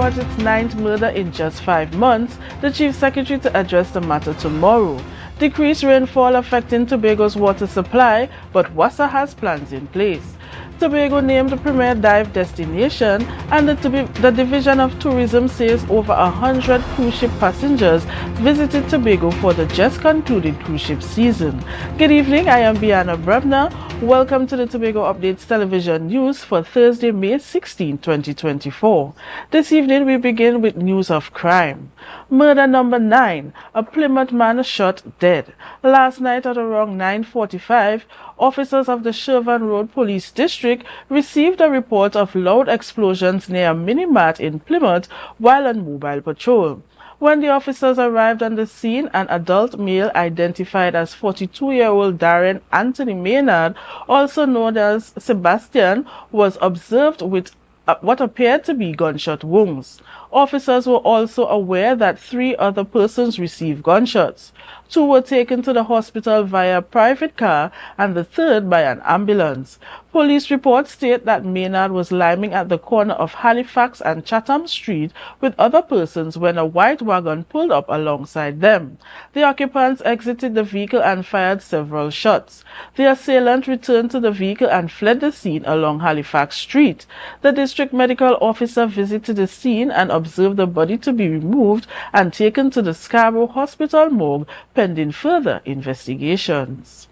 records its 9th murder in just 5 months, the Chief Secretary to address the matter tomorrow. Decreased rainfall affecting Tobago's water supply, but WASA has plans in place. Tobago named the premier dive destination, and the Division of Tourism says over 100 cruise ship passengers visited Tobago for the just concluded cruise ship season. Good evening, I am Bianna Brebner. Welcome to the Tobago Updates Television News for Thursday, May 16, 2024. This evening we begin with news of crime. Murder number 9, a Plymouth man shot dead. Last night at around 9:45, officers of the Shervan Road Police District received a report of loud explosions near a mini-mart in Plymouth while on mobile patrol. When the officers arrived on the scene, an adult male identified as 42-year-old Darren Anthony Maynard, also known as Sebastian, was observed with what appeared to be gunshot wounds. Officers were also aware that 3 other persons received gunshots. 2 were taken to the hospital via private car and the 3rd by an ambulance. Police reports state that Maynard was liming at the corner of Halifax and Chatham Street with other persons when a white wagon pulled up alongside them. The occupants exited the vehicle and fired several shots. The assailant returned to the vehicle and fled the scene along Halifax Street. The district medical officer visited the scene and observed the body to be removed and taken to the Scarborough Hospital morgue pending further investigations.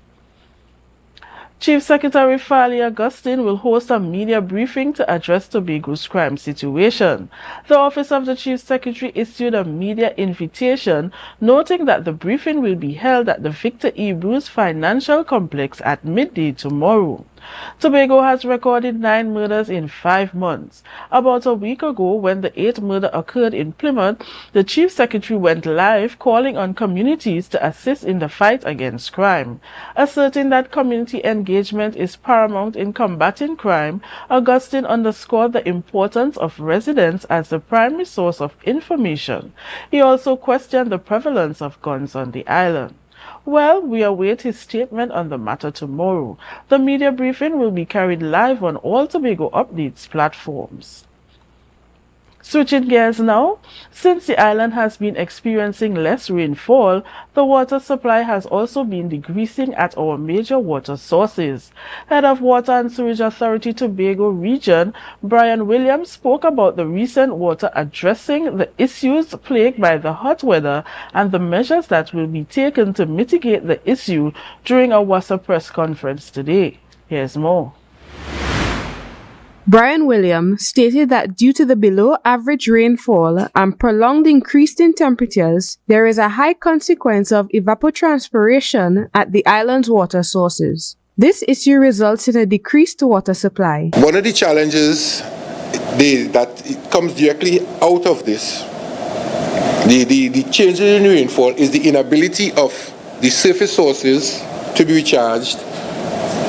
Chief Secretary Farley Augustine will host a media briefing to address Tobago's crime situation. The Office of the Chief Secretary issued a media invitation noting that the briefing will be held at the Victor E. Bruce Financial Complex at midday tomorrow. Tobago has recorded 9 murders in 5 months. About a week ago, when the 8th murder occurred in Plymouth, the Chief Secretary went live calling on communities to assist in the fight against crime. Asserting that community engagement is paramount in combating crime, Augustine underscored the importance of residents as the primary source of information. He also questioned the prevalence of guns on the island. Well, we await his statement on the matter tomorrow. The media briefing will be carried live on all Tobago Updates platforms. Switching gears now, since the island has been experiencing less rainfall, the water supply has also been decreasing at our major water sources. Head of Water and Sewage Authority Tobago Region, Brian Williams, spoke about the recent water addressing the issues plagued by the hot weather and the measures that will be taken to mitigate the issue during a WASA press conference today. Here's more. Brian Williams stated that due to the below-average rainfall and prolonged increase in temperatures, there is a high consequence of evapotranspiration at the island's water sources. This issue results in a decreased water supply. One of the challenges that it comes directly out of this, the change in rainfall, is the inability of the surface sources to be recharged,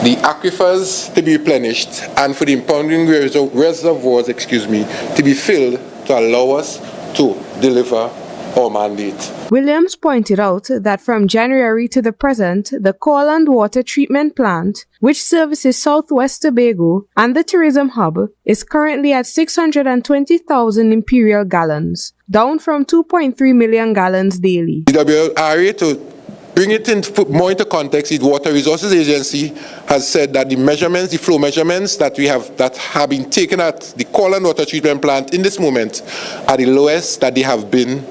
the aquifers to be replenished, and for the impounding reservoirs to be filled to allow us to deliver our mandate. Williams pointed out that from January to the present, the Courland Water Treatment Plant, which services Southwest Tobago and the tourism hub, is currently at 620,000 imperial gallons, down from 2.3 million gallons daily. The WRA, to bring it more into context, the Water Resources Agency has said that the flow measurements that have been taken at the Courland Water Treatment Plant in this moment are the lowest that they have been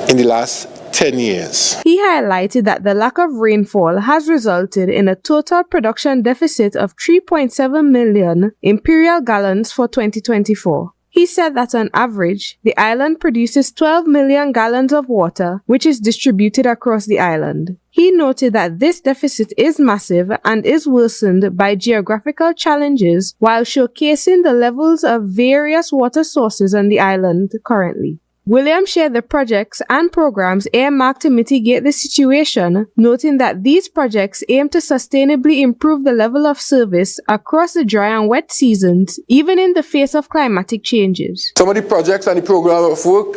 in the last 10 years. He highlighted that the lack of rainfall has resulted in a total production deficit of 3.7 million imperial gallons for 2024. He said that on average, the island produces 12 million gallons of water, which is distributed across the island. He noted that this deficit is massive and is worsened by geographical challenges while showcasing the levels of various water sources on the island currently. Williams shared the projects and programs earmarked to mitigate the situation, noting that these projects aim to sustainably improve the level of service across the dry and wet seasons, even in the face of climatic changes. Some of the projects and the program of work,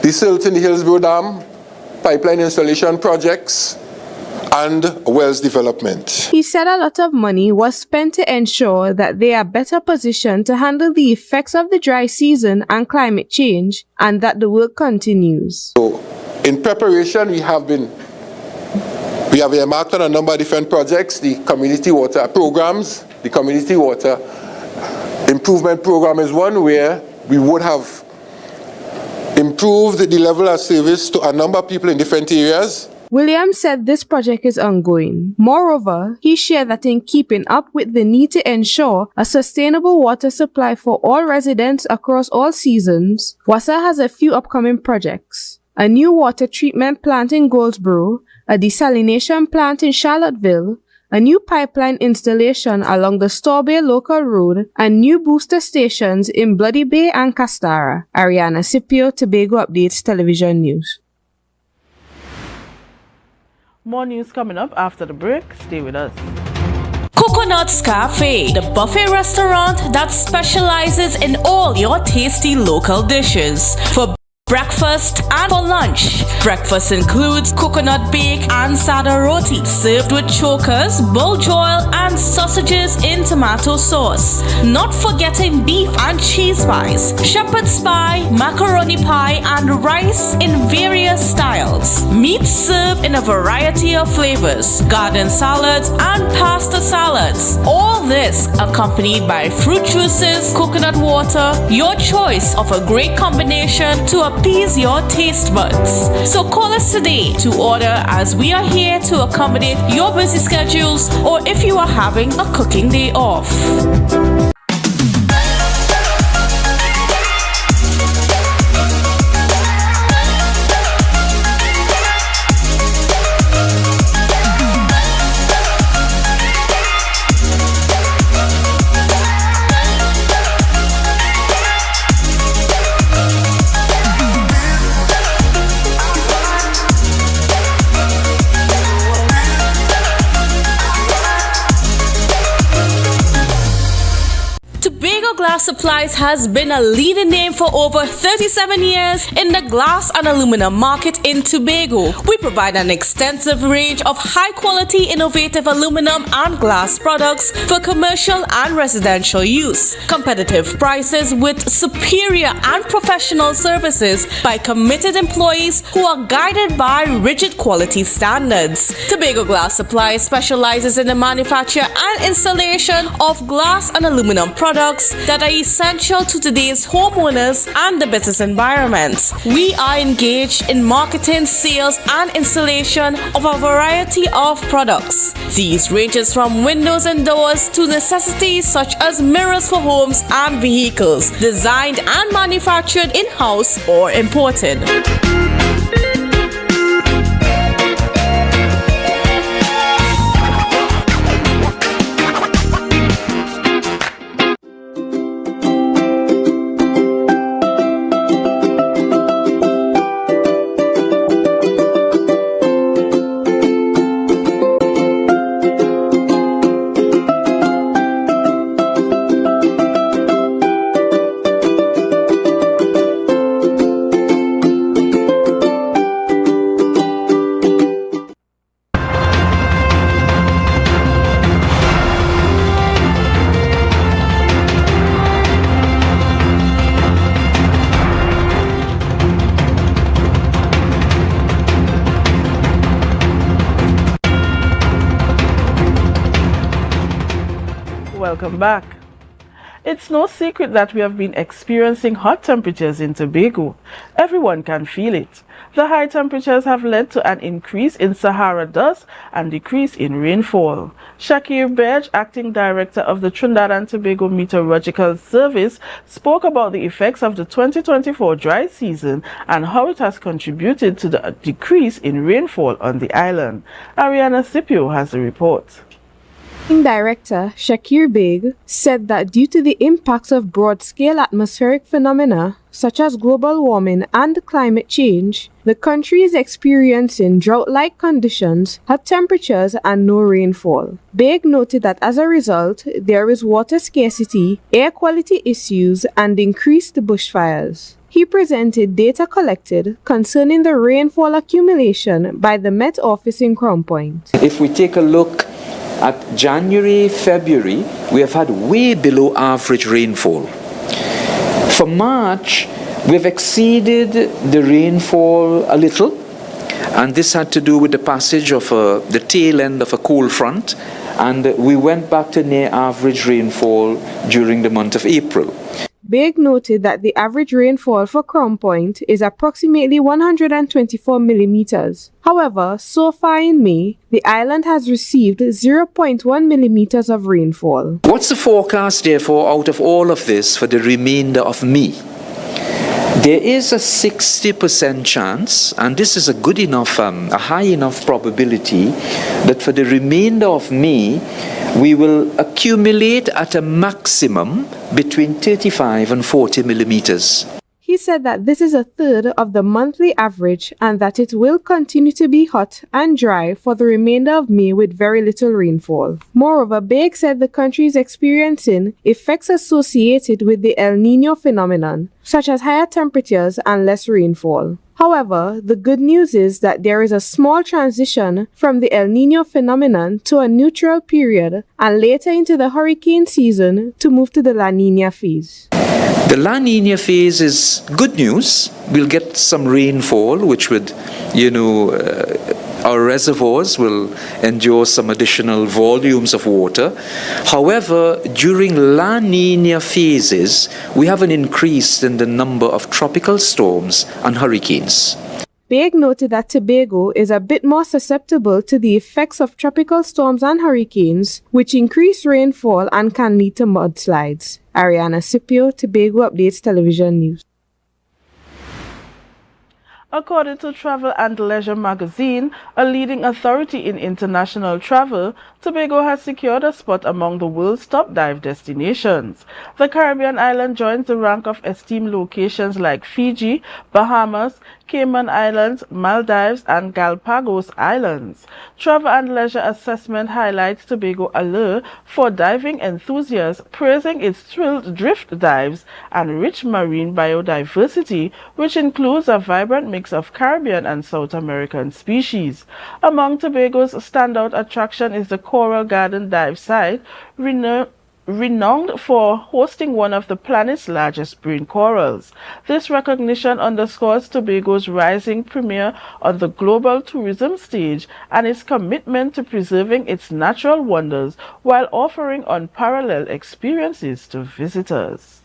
the silt in the Hillsborough Dam, pipeline installation projects, and wells development. He said a lot of money was spent to ensure that they are better positioned to handle the effects of the dry season and climate change, and that the work continues. So, in preparation, we have earmarked on a number of different projects, the community water programs. The community water improvement program is one where we would have improved the level of service to a number of people in different areas. Williams said this project is ongoing. Moreover, he shared that in keeping up with the need to ensure a sustainable water supply for all residents across all seasons, WASA has a few upcoming projects: a new water treatment plant in Goldsboro, a desalination plant in Charlottesville, a new pipeline installation along the Store Bay Local Road, and new booster stations in Bloody Bay and Castara. Ariana Scipio, Tobago Updates Television News. More news coming up after the break. Stay with us. Coconut's Cafe, the buffet restaurant that specializes in all your tasty local dishes. For breakfast and for lunch. Breakfast includes coconut bake and sada roti, served with chokers, buljoil, and sausages in tomato sauce. Not forgetting beef and cheese pies, shepherd's pie, macaroni pie, and rice in various styles. Meat served in a variety of flavors, garden salads, and pasta salads. All this accompanied by fruit juices, coconut water, your choice of a great combination to appease your taste buds. So call us today to order, as we are here to accommodate your busy schedules, or if you are having a cooking day off. Glass Supplies has been a leading name for over 37 years in the glass and aluminum market in Tobago. We provide an extensive range of high-quality, innovative aluminum and glass products for commercial and residential use. Competitive prices with superior and professional services by committed employees who are guided by rigid quality standards. Tobago Glass Supplies specializes in the manufacture and installation of glass and aluminum products that are essential to today's homeowners and the business environment. We are engaged in marketing, sales, and installation of a variety of products. These ranges from windows and doors to necessities such as mirrors for homes and vehicles, designed and manufactured in-house or imported. Welcome back. It's no secret that we have been experiencing hot temperatures in Tobago. Everyone can feel it. The high temperatures have led to an increase in Sahara dust and decrease in rainfall. Shakir Bej, acting director of the Trinidad and Tobago Meteorological Service, spoke about the effects of the 2024 dry season and how it has contributed to the decrease in rainfall on the island. Ariana Scipio has the report. Director Shakir Beg said that due to the impacts of broad-scale atmospheric phenomena such as global warming and climate change, the country is experiencing drought-like conditions, hot temperatures, and no rainfall. Beg noted that as a result, there is water scarcity, air quality issues, and increased bushfires. He presented data collected concerning the rainfall accumulation by the Met Office in Crown Point. If we take a look at January, February, we have had way below average rainfall. For March, we've exceeded the rainfall a little, and this had to do with the passage of the tail end of a cold front, and we went back to near average rainfall during the month of April. Baig noted that the average rainfall for Crown Point is approximately 124 millimeters. However, so far in May, the island has received 0.1 millimeters of rainfall. What's the forecast, therefore, out of all of this for the remainder of May? There is a 60% chance, and this is a good enough, a high enough probability, that for the remainder of May, we will accumulate at a maximum between 35 and 40 millimeters. He said that this is a third of the monthly average and that it will continue to be hot and dry for the remainder of May with very little rainfall. Moreover, Baig said the country is experiencing effects associated with the El Niño phenomenon, such as higher temperatures and less rainfall. However, the good news is that there is a small transition from the El Niño phenomenon to a neutral period and later into the hurricane season to move to the La Niña phase. The La Niña phase is good news. We'll get some rainfall, which would, our reservoirs will endure some additional volumes of water. However, during La Niña phases, we have an increase in the number of tropical storms and hurricanes. Baig noted that Tobago is a bit more susceptible to the effects of tropical storms and hurricanes, which increase rainfall and can lead to mudslides. Ariana Scipio, Tobago Updates Television News. According to Travel and Leisure magazine, a leading authority in international travel, Tobago has secured a spot among the world's top dive destinations. The Caribbean island joins the rank of esteemed locations like Fiji, Bahamas, Cayman Islands, Maldives, and Galapagos Islands. Travel and Leisure assessment highlights Tobago allure for diving enthusiasts, praising its thrilled drift dives and rich marine biodiversity, which includes a vibrant mix of Caribbean and South American species. Among Tobago's standout attraction is the Coral Garden dive site, renowned for hosting one of the planet's largest marine corals. This recognition underscores Tobago's rising premiere on the global tourism stage and its commitment to preserving its natural wonders while offering unparalleled experiences to visitors.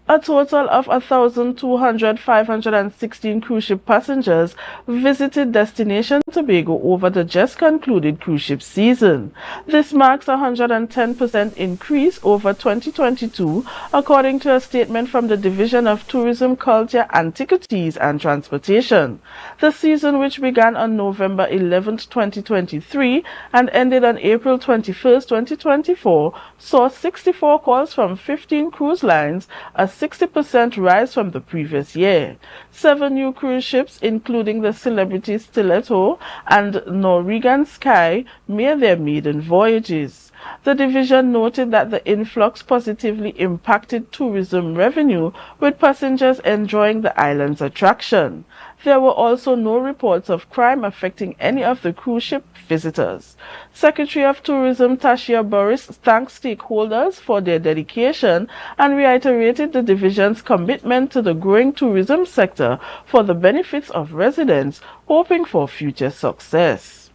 A total of 1,516 cruise ship passengers visited destination Tobago over the just concluded cruise ship season. This marks a 110% increase over 2022, according to a statement from the Division of Tourism, Culture, Antiquities and Transportation. The season, which began on November 11, 2023 and ended on April 21, 2024, saw 64 calls from 15 cruise lines, a 60% rise from the previous year. 7 new cruise ships, including the Celebrity Stiletto and Norwegian Sky, made their maiden voyages. The division noted that the influx positively impacted tourism revenue, with passengers enjoying the island's attraction. There were also no reports of crime affecting any of the cruise ship visitors. Secretary of Tourism Tashia Boris thanked stakeholders for their dedication and reiterated the division's commitment to the growing tourism sector for the benefits of residents, hoping for future success.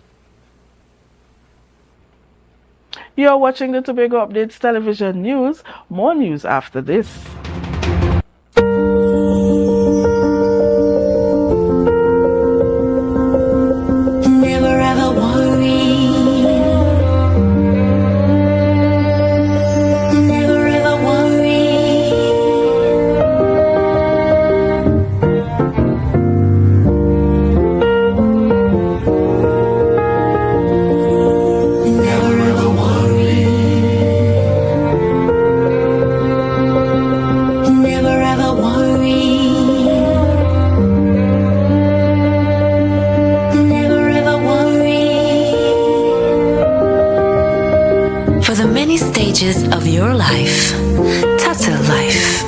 You're watching the Tobago Updates Television News. More news after this. Never ever worry. Never ever worry. Never ever worry. Never ever worry. Never ever worry. For the many stages of your life, Tata Life.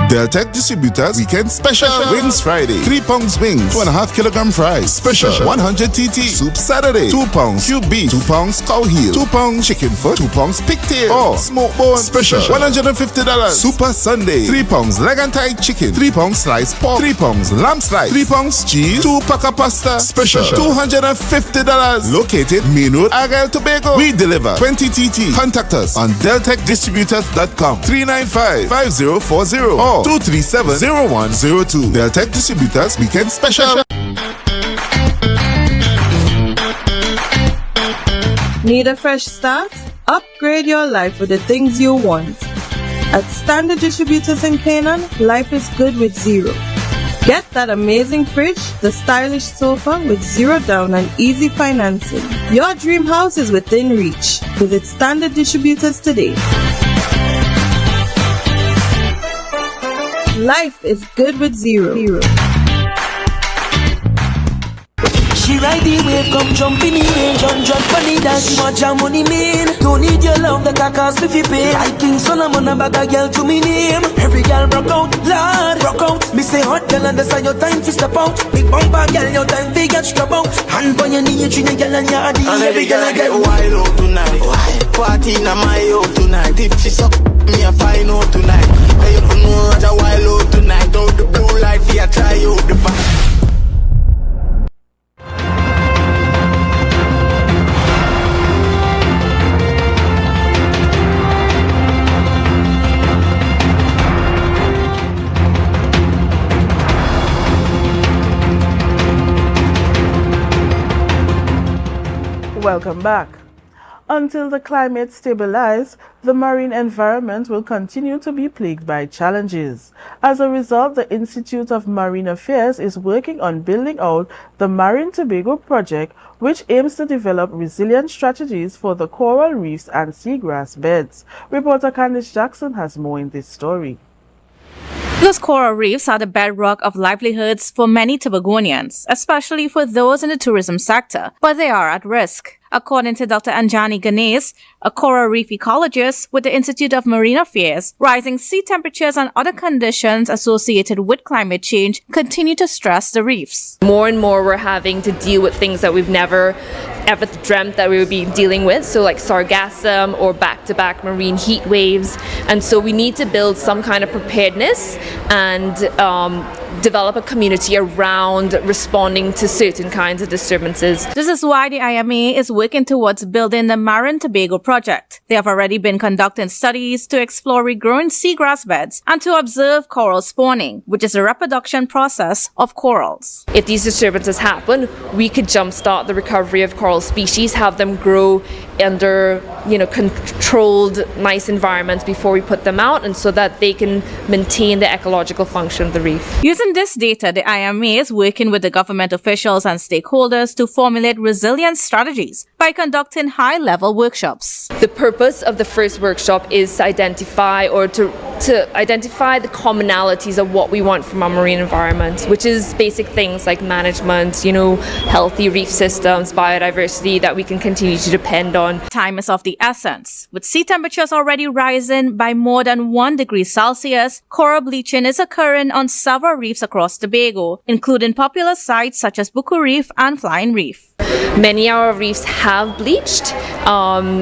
Deltec Distributors Weekend Special. Wings Friday, 3 pounds wings, 2.5 kilogram fries. Special 100 TT. Soup Saturday, 2 pounds cube beef, 2 pounds cow heel, 2 pounds chicken foot, 2 pounds pigtail, or smoke bone. Special $150. Super Sunday, 3 pounds leg and thigh chicken, 3 pounds sliced pork, 3 pounds lamb slice, 3 pounds cheese, 2 pack of pasta. Special $250. Located Main Road, Argyle, Tobago. We deliver 20 TT. Contact us on deltecdistributors.com 395-5040 or 237-0102. Deltec Distributors Weekend Special. Need a fresh start? Upgrade your life with the things you want. At Standard Distributors in Canaan, life is good with zero. Get that amazing fridge, the stylish sofa with zero down and easy financing. Your dream house is within reach. Visit Standard Distributors today. Life is good with zero. She ride the wave, come jump in the range, 100 funny that she want your money mean. Don't need your love, that can cost me fi pay. Like King Solomon, a bag a girl to me name. Every girl broke out, Lord, broke out. Me say hot girl, understand your time fi step out. Big bumper girl, your time fi get strap out. Hand on your knee, treat a girl and yardy. And every girl I get wild out tonight. Party in my out tonight. If she suck me, I find out tonight. Hey, you don't know what a wild out tonight. Out the blue light, fi try out the back. Welcome back. Until the climate stabilizes, the marine environment will continue to be plagued by challenges. As a result, the Institute of Marine Affairs is working on building out the Marine Tobago project, which aims to develop resilient strategies for the coral reefs and seagrass beds. Reporter Candice Jackson has more in this story. Those coral reefs are the bedrock of livelihoods for many Tobagonians, especially for those in the tourism sector, but they are at risk. According to Dr. Anjani Ganesh, a coral reef ecologist with the Institute of Marine Affairs, rising sea temperatures and other conditions associated with climate change continue to stress the reefs. More and more we're having to deal with things that we've never ever dreamt that we would be dealing with, so like sargassum or back-to-back marine heat waves, and so we need to build some kind of preparedness and develop a community around responding to certain kinds of disturbances. This is why the IMA is working towards building the Marine Tobago project. They have already been conducting studies to explore regrowing seagrass beds and to observe coral spawning, which is a reproduction process of corals. If these disturbances happen, we could jumpstart the recovery of coral species, have them grow under controlled, nice environments before we put them out, and so that they can maintain the ecological function of the reef. Using this data, the IMA is working with the government officials and stakeholders to formulate resilience strategies by conducting high-level workshops. The purpose of the first workshop is to identify the commonalities of what we want from our marine environment, which is basic things like management, healthy reef systems, biodiversity that we can continue to depend on. Time is of the essence. With sea temperatures already rising by more than 1 degree Celsius, coral bleaching is occurring on several reefs across Tobago, including popular sites such as Buku Reef and Flying Reef. Many of our reefs have bleached,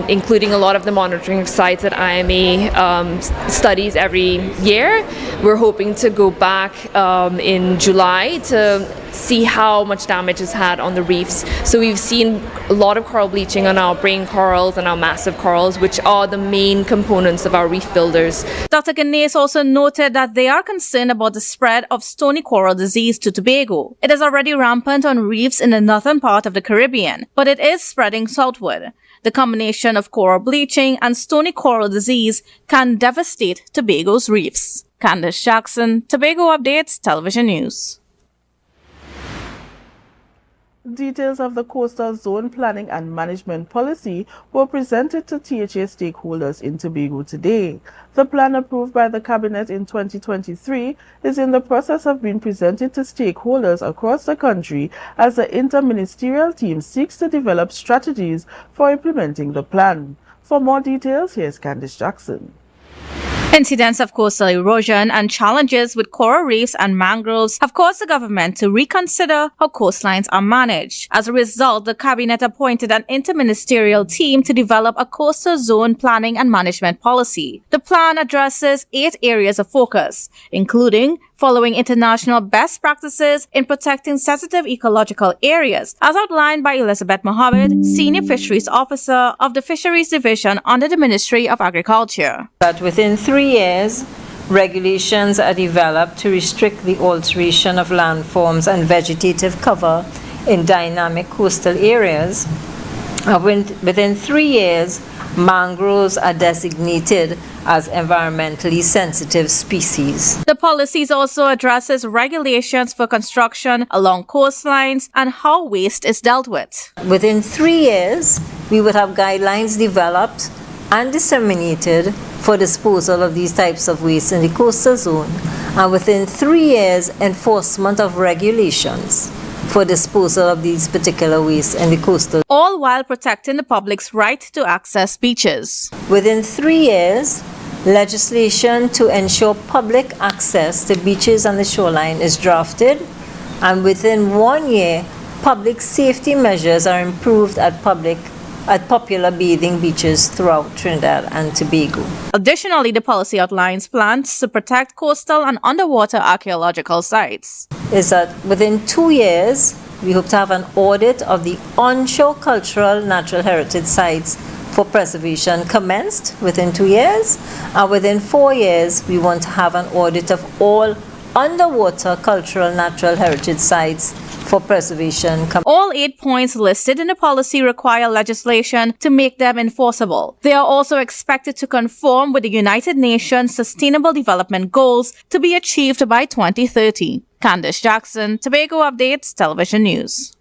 including a lot of the monitoring sites that IMA studies every year. We're hoping to go back in July to see how much damage is had on the reefs. So we've seen a lot of coral bleaching on our brain corals and our massive corals, which are the main components of our reef builders. Dr. Ganesh also noted that they are concerned about the spread of stony coral disease to Tobago. It is already rampant on reefs in the northern part of the Caribbean, but it is spreading southward. The combination of coral bleaching and stony coral disease can devastate Tobago's reefs. Candice Jackson, Tobago Updates, Television News. Details of the Coastal Zone Planning and Management Policy were presented to THA stakeholders in Tobago today. The plan approved by the Cabinet in 2023 is in the process of being presented to stakeholders across the country as the interministerial team seeks to develop strategies for implementing the plan. For more details, here's Candice Jackson. Incidents of coastal erosion and challenges with coral reefs and mangroves have caused the government to reconsider how coastlines are managed. As a result, the cabinet appointed an interministerial team to develop a coastal zone planning and management policy. The plan addresses 8 areas of focus, including following international best practices in protecting sensitive ecological areas, as outlined by Elizabeth Mohammed, Senior Fisheries Officer of the Fisheries Division under the Ministry of Agriculture. That within 3 years, regulations are developed to restrict the alteration of landforms and vegetative cover in dynamic coastal areas. Within 3 years, mangroves are designated as environmentally sensitive species. The policies also addresses regulations for construction along coastlines and how waste is dealt with. Within 3 years, we would have guidelines developed and disseminated for disposal of these types of waste in the coastal zone, and within 3 years, enforcement of regulations for disposal of these particular wastes in the coastal. All while protecting the public's right to access beaches. Within 3 years, legislation to ensure public access to beaches and the shoreline is drafted, and within 1 year, public safety measures are improved at popular bathing beaches throughout Trinidad and Tobago. Additionally, the policy outlines plans to protect coastal and underwater archaeological sites. Is that within 2 years, we hope to have an audit of the onshore cultural natural heritage sites for preservation commenced within 2 years, and within 4 years, we want to have an audit of all underwater cultural natural heritage sites for preservation. All 8 points listed in the policy require legislation to make them enforceable. They are also expected to conform with the United Nations Sustainable Development Goals to be achieved by 2030. Candice Jackson, Tobago Updates, Television News.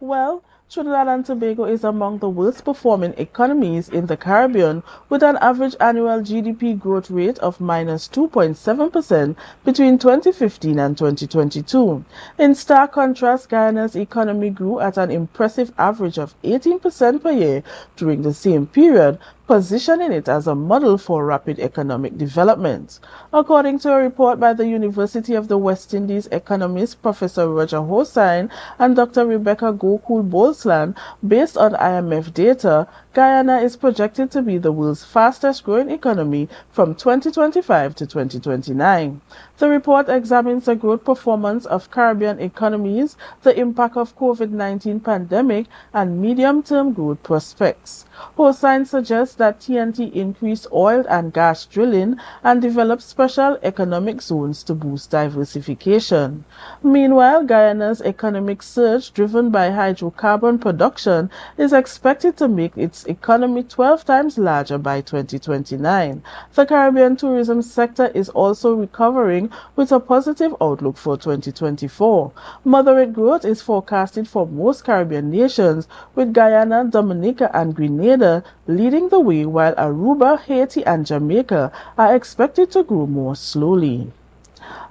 Well, Trinidad and Tobago is among the worst performing economies in the Caribbean, with an average annual GDP growth rate of -2.7% between 2015 and 2022. In stark contrast, Guyana's economy grew at an impressive average of 18% per year during the same period, positioning it as a model for rapid economic development. According to a report by the University of the West Indies economist Professor Roger Hossain and Dr. Rebecca Gokul-Bolsland, based on IMF data, Guyana is projected to be the world's fastest growing economy from 2025 to 2029. The report examines the growth performance of Caribbean economies, the impact of COVID-19 pandemic, and medium-term growth prospects. Hossain suggests that TNT increased oil and gas drilling and developed special economic zones to boost diversification. Meanwhile, Guyana's economic surge, driven by hydrocarbon production, is expected to make its economy 12 times larger by 2029. The Caribbean tourism sector is also recovering with a positive outlook for 2024. Moderate growth is forecasted for most Caribbean nations, with Guyana, Dominica, and Grenada leading the way, while Aruba, Haiti, and Jamaica are expected to grow more slowly.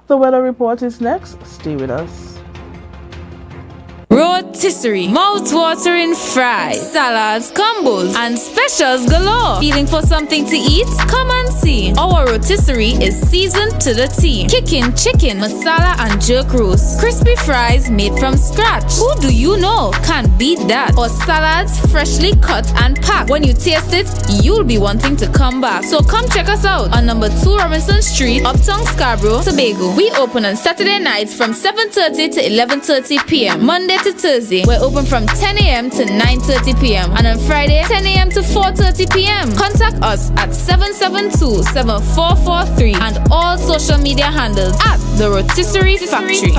The weather report is next. Stay with us. Rotisserie, mouth-watering fries, salads, combos, and specials galore. Feeling for something to eat? Come and see. Our rotisserie is seasoned to the T. Kicking chicken, masala, and jerk roast. Crispy fries made from scratch. Who do you know can't beat that? Or salads freshly cut and packed. When you taste it, you'll be wanting to come back. So come check us out on number 2 Robinson Street, Uptown Scarborough, Tobago. We open on Saturday nights from 7:30 to 11:30 p.m. Monday to Thursday, we're open from 10 a.m. to 9:30 p.m. and on Friday, 10 a.m. to 4:30 p.m. Contact us at 772-7443 and all social media handles at The Rotisserie Factory.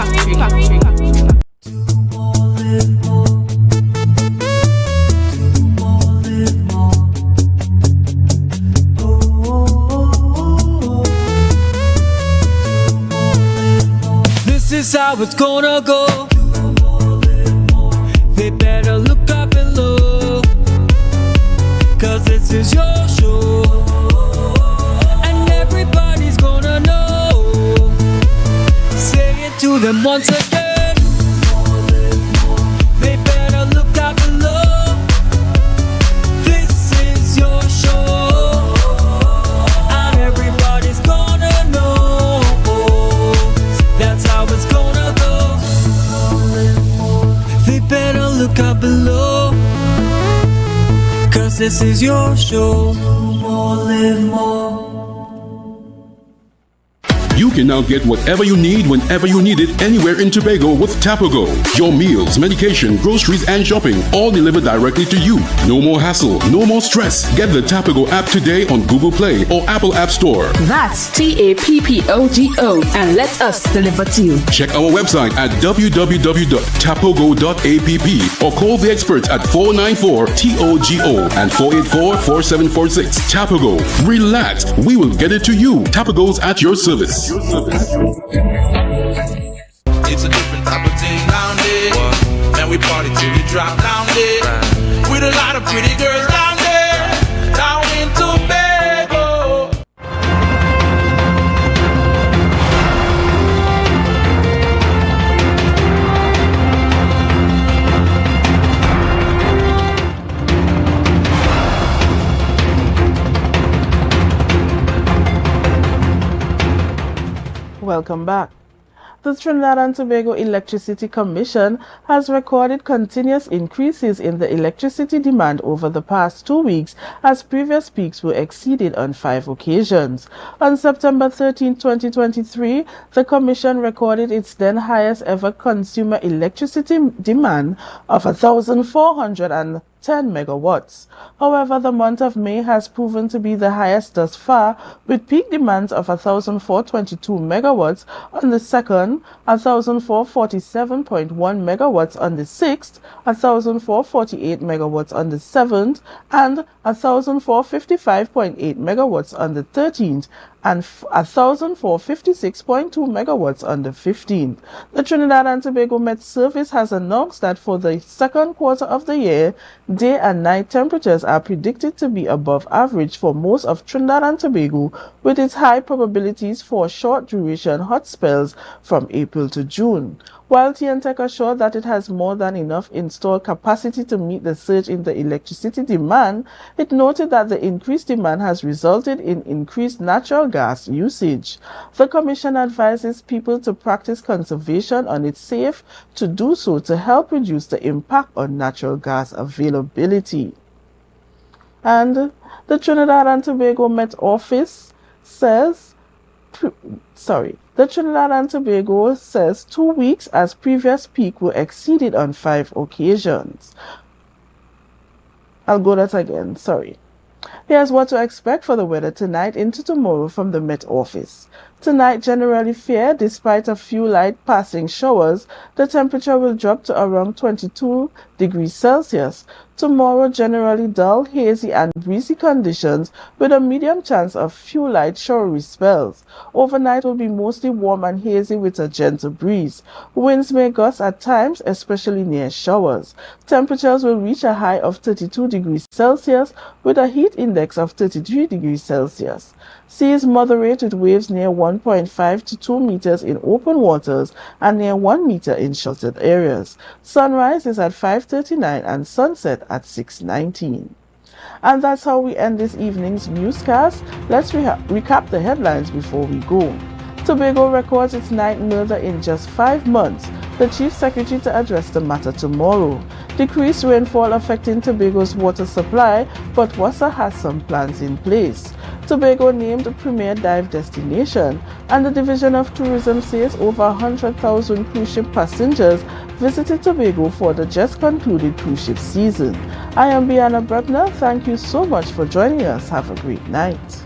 This is how it's gonna go. They better look up and look, 'cause this is your show, and everybody's gonna know. Say it to them once again. They better look up and look. This is your show. this is your show. More, live more. You can now get whatever you need whenever you need it anywhere in Tobago with Tobago. Your meals, medication, groceries, and shopping all delivered directly to you. No more hassle, no more stress. Get the Tobago app today on Google Play or Apple App Store. That's TAPPOGO and let us deliver to you. Check our website at www.tapogo.app or call the experts at 494-TOGO and 484-4746. Tobago. Relax. We will get it to you. Tobago's at your service. It's a different type of thing down there. And we party till we drop down there. With a lot of pretty girls down there. Down in Tobago. Welcome back. The Trinidad and Tobago Electricity Commission has recorded continuous increases in the electricity demand over the past 2 weeks as previous peaks were exceeded on 5 occasions. On September 13, 2023, the Commission recorded its then highest ever consumer electricity demand of 1,410 megawatts. However, the month of May has proven to be the highest thus far, with peak demands of 1,422 megawatts on the 2nd, 1,447.1 megawatts on the 6th, 1,448 megawatts on the 7th, and 1,455.8 megawatts on the 13th, and 1,456.2 megawatts on the 15th. The Trinidad and Tobago Met Service has announced that for the second quarter of the year, day and night temperatures are predicted to be above average for most of Trinidad and Tobago, with its high probabilities for short-duration hot spells from April to June. While TNTech assured that it has more than enough installed capacity to meet the surge in the electricity demand, it noted that the increased demand has resulted in increased natural gas usage. The Commission advises people to practice conservation and it's safe to do so to help reduce the impact on natural gas availability. And the Trinidad and Tobago Met Office says, the Trinidad and Tobago says 2 weeks as previous peak were exceeded on 5 occasions. I'll go that again, Here's what to expect for the weather tonight into tomorrow from the Met Office. Tonight generally fair despite a few light passing showers. The temperature will drop to around 22 degrees Celsius. Tomorrow generally dull, hazy and breezy conditions with a medium chance of few light showery spells. Overnight will be mostly warm and hazy with a gentle breeze. Winds may gust at times, especially near showers. Temperatures will reach a high of 32 degrees Celsius with a heat index of 33 degrees Celsius. Seas moderate with waves near 1.5 to 2 meters in open waters and near 1 meter in sheltered areas. Sunrise is at 5:39 and sunset at 6:19. And that's how we end this evening's newscast. Let's recap the headlines before we go. Tobago records its 9th murder in just 5 months. The Chief Secretary to address the matter tomorrow. Decreased rainfall affecting Tobago's water supply, but WASA has some plans in place. Tobago named a premier dive destination, and the Division of Tourism says over 100,000 cruise ship passengers visited Tobago for the just concluded cruise ship season. I am Bianna Brebner. Thank you so much for joining us. Have a great night.